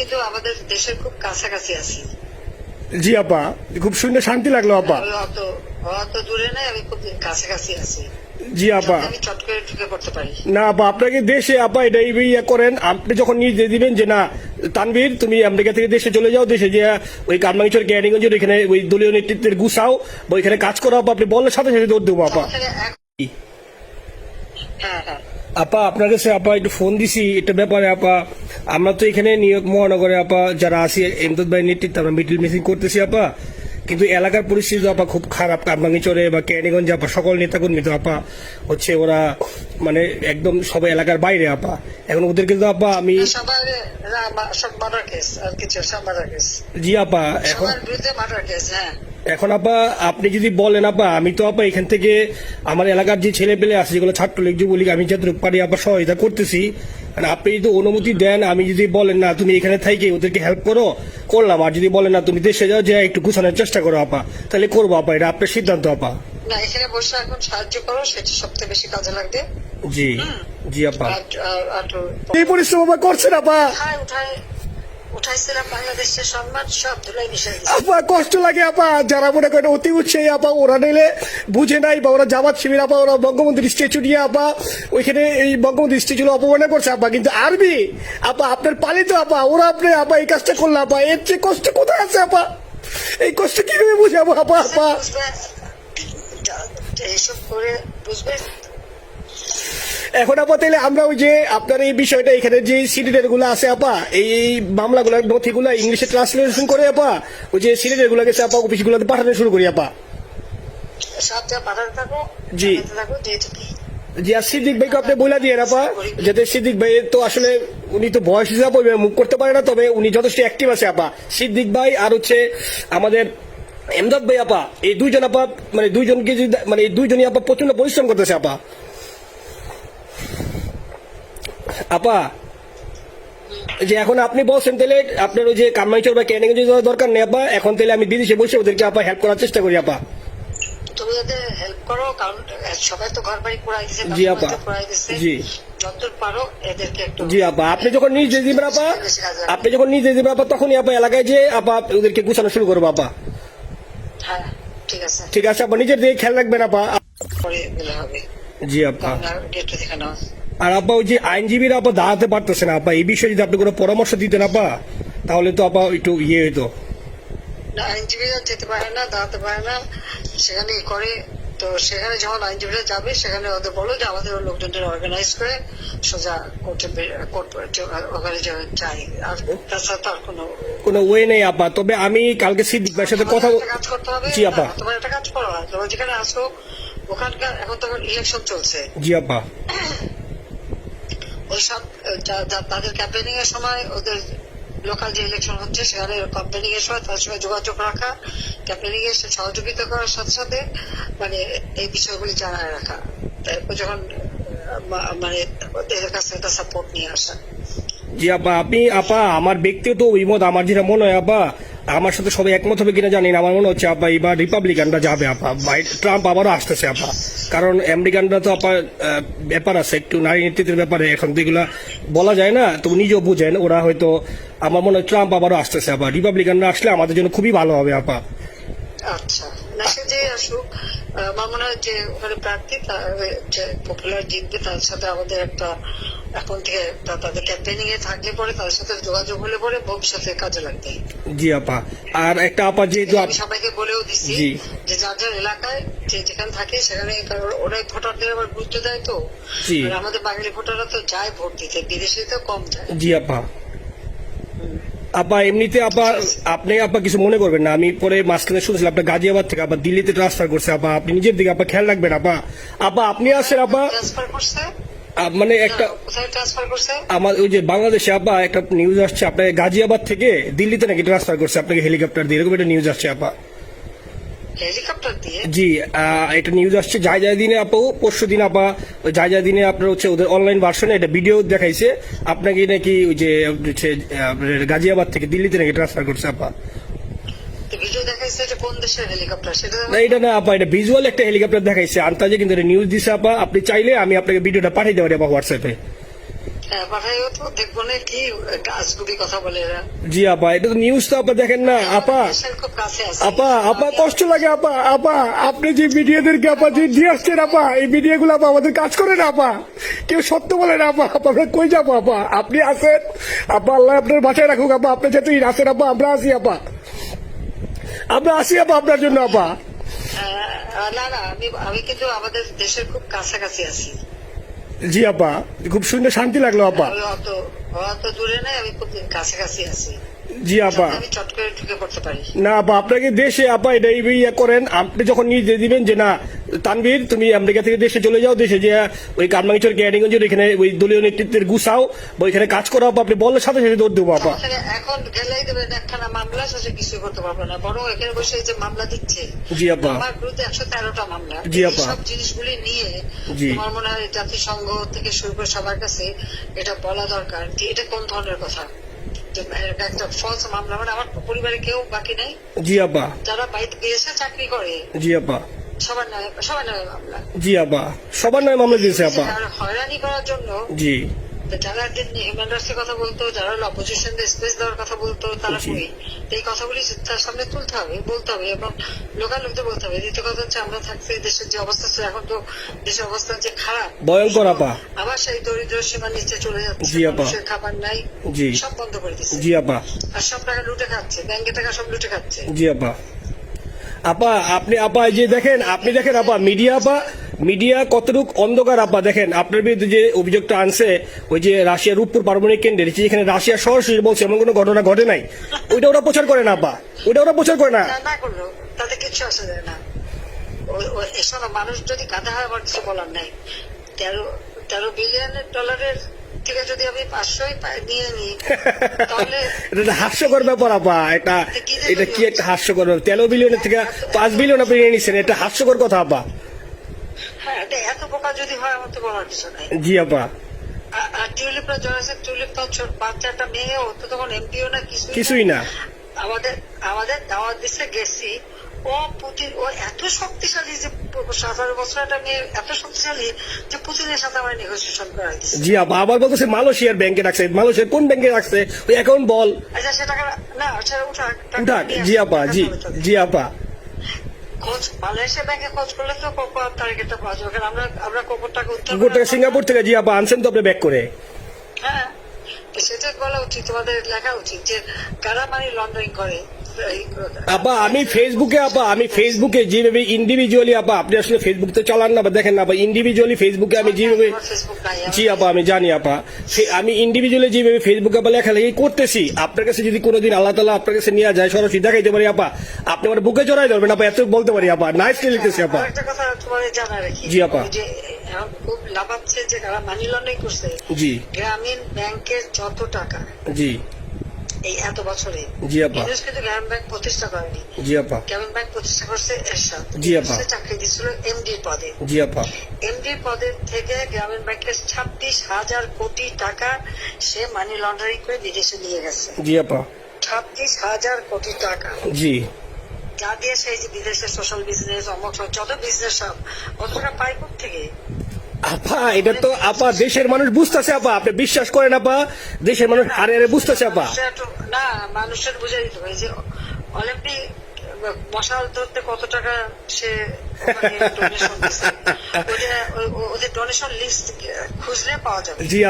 কিন্তু আমাদের দেশের খুব কাছাকাছি আছি। জি আপা, খুব শুনে শান্তি লাগলো আপা। অত দূরে নাই, আমি খুব কাছাকাছি আছি। জি আপা, আমি চট করে ঢুকে পড়তে পারি না আপা আপনাকে দেশে আপা এটা ইয়ে করেন, আপনি যখন নির্দেশ দিবেন যে না তানভীর তুমি আমেরিকা থেকে দেশে চলে যাও, দেশে যে ওই কারমাঙ্গিচর ক্যানিগঞ্জের এখানে ওই দলীয় নেতৃত্বের গুছাও বা ওইখানে কাজ করো আপা, আপনি বললে সাথে সাথে দৌড় দেবো আপা। হ্যাঁ হ্যাঁ আপা আপনার কাছে আপা একটু ফোন দিছি এটা ব্যাপারে আপা। আমরা তো এখানে নিউ ইয়র্ক মহানগরে আপা যারা আছি এমদাদ ভাই নেতৃত্বে আমরা মিডিল মিটিং করতেছি আপা, কিন্তু এলাকার পরিস্থিতি আপা খুব খারাপ। কারমাঙ্গিচরে বা ক্যানিগঞ্জে আপা সকল নেতাকর্মী তো আপা হচ্ছে ওরা মানে একদম সবাই এলাকার বাইরে আপা। এখন ওদেরকে তো আপা আমি সবার সব মার্ডার কেস আর কিছু সব মার্ডার কেস। জি আপা এখন সবার বিরুদ্ধে মার্ডার কেস। হ্যাঁ এখন আপা আপনি যদি বলেন আপা, আমি তো আপা এখান থেকে আমার এলাকার যে ছেলে পেলে আছে যেগুলো ছাত্রলীগ যুবলীগ আমি যতটুকু পারি আপা সহায়তা করতেছি। মানে আপনি যদি অনুমতি দেন, আমি যদি বলেন না তুমি এখানে থেকে ওদেরকে হেল্প করো করলাম, আর যদি বলেন না তুমি দেশে যাও যে একটু গুছানোর চেষ্টা করো আপা, তাহলে করবো আপা, এটা আপনার সিদ্ধান্ত আপা। না, এখানে বসে এখন সাহায্য করো, সেটা সবচেয়ে বেশি কাজে লাগবে। জি জি আপা, আর এই পরিশ্রম আপা করছেন আপা। উঠাইছিলাম বাংলাদেশের সম্মান সব ধুলাই মিশাই দিচ্ছে। আপা কষ্ট লাগে আপা, যারা মনে করেন অতি উৎসাহী আপা ওরা নিলে বুঝে নাই বা ওরা জামাত শিবির আপা, ওরা বঙ্গবন্ধুর স্ট্যাচু নিয়ে আপা ওইখানে এই বঙ্গবন্ধুর স্ট্যাচু অপমানে করছে আপা, কিন্তু আরবি আপা আপনার পালিত আপা ওরা আপনি আপা এই কাজটা করলো আপা, এর চেয়ে কষ্ট কোথায় আছে আপা? এই কষ্ট কিভাবে বুঝাবো আপা? আপা এইসব করে বুঝবে। এখন আপা তাহলে আমরা ওই যে আপনার এই বিষয়টা এখানে যে সিলিন্ডার গুলো আছে আপা, এই মামলাগুলো নথিগুলো ইংলিশে ট্রান্সলেশন করে আপা ওই যে সিলিন্ডার গুলো গেছে আপা অফিস গুলোতে পাঠানো শুরু করি আপা। সবটা পাঠাতে থাকো, জি জি, আর সিদ্দিক ভাইকে আপনি বলে দিয়ে আপা, যাতে সিদ্দিক ভাই তো আসলে উনি তো বয়স হিসাবে মুখ করতে পারে না, তবে উনি যথেষ্ট অ্যাক্টিভ আছে আপা। সিদ্দিক ভাই আর হচ্ছে আমাদের এমদাদ ভাই আপা, এই দুইজন আপা মানে দুইজনকে মানে এই দুইজনই আপা প্রচন্ড পরিশ্রম করতেছে আপা। আপা যে এখন আপনি বলছেন তাহলে আপনার ওই যে কারমাঙ্গিচর বা ক্যানিগঞ্জে যাওয়ার দরকার নেই আপা, এখন তাহলে আমি বিদেশে বসে ওদেরকে আপা হেল্প করার চেষ্টা করি আপা। তুমি ওদের হেল্প করো, কারণ সবাই তো ঘর বাড়ি পুরাই দিছে। জি আপা, জি যতদূর পারো এদেরকে একটু। জি আপা, আপনি যখন নিজে দিবেন আপা, আপনি যখন নিজে দিবেন আপা তখনই আপা এলাকায় যে আপা ওদেরকে গুছানো শুরু করবো আপা। হ্যাঁ ঠিক আছে ঠিক আছে আপা, নিজের দিকে খেয়াল রাখবেন আপা। পরে গেলে হবে। জি আপা, গেটটা দেখে নাও। আর আপা ওই যে আইনজীবীরা আপা দাঁড়াতে পারতেছে না আপা, এই বিষয়ে যদি আপনি কোনো পরামর্শ দিতেন আপা তাহলে তো আপা একটু ইয়ে হইতো। আইনজীবীরা যেতে পারে না, দাঁড়াতে পারে না, সেখানে করে। তো সেখানে যখন আইনজীবীরা যাবে সেখানে ওদের বলো যে আমাদের লোকজনদের অর্গানাইজ করে সোজা ওখানে যাই। আর তাছাড়া তো আর কোনো ওয়ে নেই আপা। তবে আমি কালকে সিদ্দিক ভাইয়ের সাথে কথা কাজ করতে হবে। জি আপা, তোমার একটা কাজ করো, তোমার যেখানে আসো ওখানকার এখন তখন ইলেকশন চলছে। জি আপা, ওইসব তাদের ক্যাম্পেনিং এর সময় ওদের লোকাল যে ইলেকশন হচ্ছে সেখানে ক্যাম্পেনিং এর সময় তাদের সঙ্গে যোগাযোগ রাখা, ক্যাম্পেনিং এর সহযোগিতা করার সাথে সাথে মানে এই বিষয়গুলি জানায় রাখা, তারপর যখন মানে এদের কাছে একটা সাপোর্ট নিয়ে আসা। জি আপা, আপনি আপা আমার ব্যক্তিগত অভিমত আমার যেটা মনে হয় আপা, আমার সাথে সবাই একমত হবে কিনা জানি না, আমার মনে হচ্ছে আপা এবার রিপাবলিকানরা যাবে আপা, ট্রাম্প আবারও আসতেছে আপা। কারণ আমেরিকানরা তো আপা ব্যাপার আছে একটু নারী নেতৃত্বের ব্যাপারে, এখন তো এগুলা বলা যায় না, তো নিজেও বুঝেন ওরা হয়তো, আমার মনে হয় ট্রাম্প আবারও আসতেছে আপা, রিপাবলিকানরা আসলে আমাদের জন্য খুবই ভালো হবে আপা। আচ্ছা, না সে যে আসুক, আমার মনে হয় যে ওখানে প্রার্থী যে পপুলার জিতবে তার সাথে আমাদের একটা এখন থেকে তাদের ক্যাম্পেনিং এ থাকলে পরে তাদের সাথে যোগাযোগ হলে পরে ভবিষ্যতে কাজে লাগবে। জি আপা, আর একটা আপা যেহেতু আমি সবাইকে বলেও দিচ্ছি যে যার যার এলাকায় যে যেখানে থাকে সেখানে, কারণ ওরাই ভোটারদের আবার গুরুত্ব দেয়। তো আমাদের বাঙালি ভোটাররা তো যায় ভোট দিতে, বিদেশে তো কম যায়। জি আপা, আপা এমনিতে আপা আপনি আপা কিছু মনে করবেন না, আমি পরে মাঝখানে শুনছিলাম আপনার গাজিয়াবাদ থেকে আপা দিল্লিতে ট্রান্সফার করছে আপা, আপনি নিজের দিকে আপা খেয়াল রাখবেন আপা। আপা আপনি আসেন আপা, ট্রান্সফার করছে মানে একটা কোথায় ট্রান্সফার করছে? আমার ওই যে বাংলাদেশে আপা একটা নিউজ আসছে আপনার গাজিয়াবাদ থেকে দিল্লিতে নাকি ট্রান্সফার করছে আপনাকে হেলিকপ্টার দিয়ে, এরকম একটা নিউজ আসছে আপা। হেলিকপ্টার দিয়ে? জি, এটা নিউজ আসছে যায় যায় দিনে আপা, পরশু দিন আপা যায় যায় দিনে আপনার হচ্ছে ওদের অনলাইন ভার্সনে এটা ভিডিও দেখাইছে আপনাকে নাকি ওই যে হচ্ছে গাজিয়াবাদ থেকে দিল্লিতে নাকি ট্রান্সফার করছে আপা। ভিডিও দেখাইছে যে কোন দেশের হেলিকপ্টার সেটা না, এটা না আপা, এটা ভিজুয়াল একটা হেলিকপ্টার দেখাইছে আন্তাজে, কিন্তু এটা নিউজ দিছে আপা। আপনি চাইলে আমি আপনাকে ভিডিওটা পাঠিয়ে দেবো আপা হোয়াটসঅ্যাপে। পাঠাইও তো, দেখবো না কি আজগুবি কথা বলে এরা। জি আপা, এটা তো নিউজ তো আপা দেখেন না আপা। দেশের খুব কাছে আছে। আপা আপা কষ্ট লাগে আপা। আপা আপনি যে মিডিয়াদেরকে আপা যে দিয়ে আসছেন আপা, এই মিডিয়াগুলো আপা আমাদের কাজ করে না আপা, কেউ সত্য বলে না আপা। আপা আমরা কই যাবো আপা? আপনি আছেন আপা, আল্লাহ আপনার বাঁচায় রাখুক আপা। আপনি যেহেতু আছেন আপা, আমরা আসি আপা, আমরা আসি আপা আপনার জন্য আপা। না না, আমি কিন্তু আমাদের দেশের খুব কাছাকাছি আছি। জি আপা, খুব সুন্দর শান্তি লাগলো আপা। আমি অত দূরে নাই, আমি খুব কাছাকাছি আছি। জি আপা। আমি চট করে ঢুকে পড়তে পারি। না আপা, আপনাকে দেশে আপা এটা ইয়ে করেন, আপনি যখন নিজে দিবেন যে না তানভীর তুমি আমেরিকা থেকে দেশে চলে যাও, দেশে যে ওই কারমাঙ্গিচর গ্যাডিগঞ্জের এখানে ওই দলীয় নেতৃত্বের গুছাও বা ওইখানে কাজ করো আপা, আপনি বললে সাথে সাথে দৌড় দেবো আপা। এখন গেলেই দেবেন একখানা মামলা, শেষে কিছু করতে পারবে না, বরং এখানে বসে যে মামলা দিচ্ছে। জি আপা। আমার বিরুদ্ধে 113টা মামলা। জি আপা। সব জিনিসগুলি নিয়ে জি। আমার মনে হয় জাতিসংঘ থেকে শুরু করে সবার কাছে এটা বলা দরকার যে এটা কোন ধরনের কথা। যে একটা ফলস মামলা, মানে আমার পরিবারে কেউ বাকি নাই, জি আপা। যারা বাইরে বিদেশে চাকরি করে জি আপা। সবার নামে মামলা। জি আপা, সবার নয় মামলা দিয়েছে আপা। আর হয়রানি করার জন্য জি। যারা হিউম্যান রাইটসের কথা বলতো, যারা অপোজিশন স্পেস দেওয়ার কথা বলতো, তারা জি। কই? এই কথাগুলি তার সামনে তুলতে হবে, বলতে হবে, এবং লোকাল লোকদের বলতে হবে। দ্বিতীয় কথা হচ্ছে, আমরা থাকতে দেশের যে অবস্থা ছিল, এখন তো দেশের অবস্থা যে খারাপ, ভয়ঙ্কর আপা। আবার সেই দরিদ্র সীমার নিচে চলে যাচ্ছে। জি আপা। মানুষের খাবার নাই, জি। সব বন্ধ করে দিচ্ছে। জি আপা। আর সব টাকা লুটে খাচ্ছে, ব্যাংকের টাকা সব লুটে খাচ্ছে। জি আপা। আপা আপনি আপা এই যে দেখেন, আপনি দেখেন আপা মিডিয়া আপা, মিডিয়া কতটুক অন্ধকার আপা। দেখেন আপনার বিরুদ্ধে যে অভিযোগটা আনছে ওই যে রাশিয়ার রূপপুর পারমাণবিক কেন্দ্রে, যেখানে রাশিয়া সরাসরি বলছে এমন কোনো ঘটনা ঘটে নাই, ওইটা ওরা প্রচার করে না আপা, ওইটা ওরা প্রচার করে না। না করলো তাতে কিচ্ছু আসে যায় না। এসব মানুষ যদি গাধা হয়, আমার কিছু বলার নাই। 13 বিলিয়ন ডলারের থেকে যদি আমি 500 নিয়ে নিই, তাহলে এটা হাস্যকর ব্যাপার আপা। এটা এটা কি একটা হাস্যকর ব্যাপার? 13 বিলিয়নের থেকে 5 বিলিয়ন আপনি নিয়ে নিচ্ছেন, এটা হাস্যকর কথা আপা। হ্যাঁ, এত বোকা যদি হয়, আমার তো বলার কিছু নাই। জি আপা। আর টিউলিপরা জয়েছে, টিউলিপ তো বাচ্চাটা মেয়ে, ও তো তখন এমপিও না, কিছুই না। আমাদের দাওয়াত দিচ্ছে, গেছি। ও এত শক্তিশালী যে 17 বছর একটা মেয়ে এত শক্তিশালী যে পুতিনের সাথে আমার নেগোসিয়েশন করাই দিচ্ছে। জি আপা, আবার বলতেছে মালয়েশিয়ার ব্যাংকে রাখছে। মালয়েশিয়ার কোন ব্যাংকে রাখছে? ওই অ্যাকাউন্ট বল। আচ্ছা, সে টাকা না, সেটা উঠাক। উঠাক। জি আপা। জি। জি আপা। খোঁজ মালয়েশিয়া ব্যাংকে খোঁজ করলে তো কোকোর তারিখটা পাওয়া যাবে। কারণ আমরা কোকোর টাকা কুকুর থেকে সিঙ্গাপুর থেকে। জি আপা, আনছেন তো আপনি ব্যাক করে। হ্যাঁ, তো সেটা বলা উচিত, তোমাদের লেখা উচিত যে কারা মানি লন্ডারিং করে। আপা আমি ফেসবুকে যেভাবে ইন্ডিভিজুয়ালি আপা, আপনি আসলে ফেসবুক তো চালান না বা দেখেন না আপা, ইন্ডিভিজুয়ালি ফেসবুকে আমি যেভাবে, ফেসবুক নাই। জি আপা আমি জানি আপা, আমি ইন্ডিভিজুয়ালি যেভাবে ফেসবুকে আপা লেখালেখি করতেছি, আপনার কাছে যদি কোনোদিন আল্লাহ তাআলা আপনার কাছে নিয়ে যায়, সরাসরি দেখাইতে পারি আপা, আপনি আমার বুকে জড়াই ধরবেন আপা, এত বলতে পারি আপা। নাইসলি লিখতেছি আপা। একটা কথা তোমার জানা রাখি। জি আপা। যে এখন খুব লাভাচ্ছে যে যারা মানি লন্ডারিং করছে। জি। গ্রামীণ ব্যাংকের যত টাকা জি। এই এত বছরে, জি আপা। ইউনুস কিন্তু গ্রামীণ ব্যাংক প্রতিষ্ঠা করেনি। জি আপা। গ্রামীণ ব্যাংক প্রতিষ্ঠা করছে এরশাদ। জি আপা। সে চাকরি দিচ্ছিল এমডির পদে। জি আপা। এমডির পদের থেকে গ্রামীণ ব্যাংকের 26,000 কোটি টাকা সে মানি লন্ডারিং করে বিদেশে নিয়ে গেছে। জি আপা। 26,000 কোটি টাকা। জি। যা দিয়ে সেই যে বিদেশের সোশ্যাল বিজনেস, অমুক যত বিজনেস, সব অত টাকা পায় থেকে। আপা এটা তো আপা দেশের মানুষ বুঝতেছে আপা, আপনি বিশ্বাস করেন আপা, দেশের মানুষ হারে হারে বুঝতেছে আপা। না, মানুষের বুঝে দিতে হবে যে অলিম্পিক মশাল ধরতে কত টাকা সে ডোনেশন দিচ্ছে। ওদের ডোনেশন লিস্ট খুঁজলে পাওয়া যাবে। জি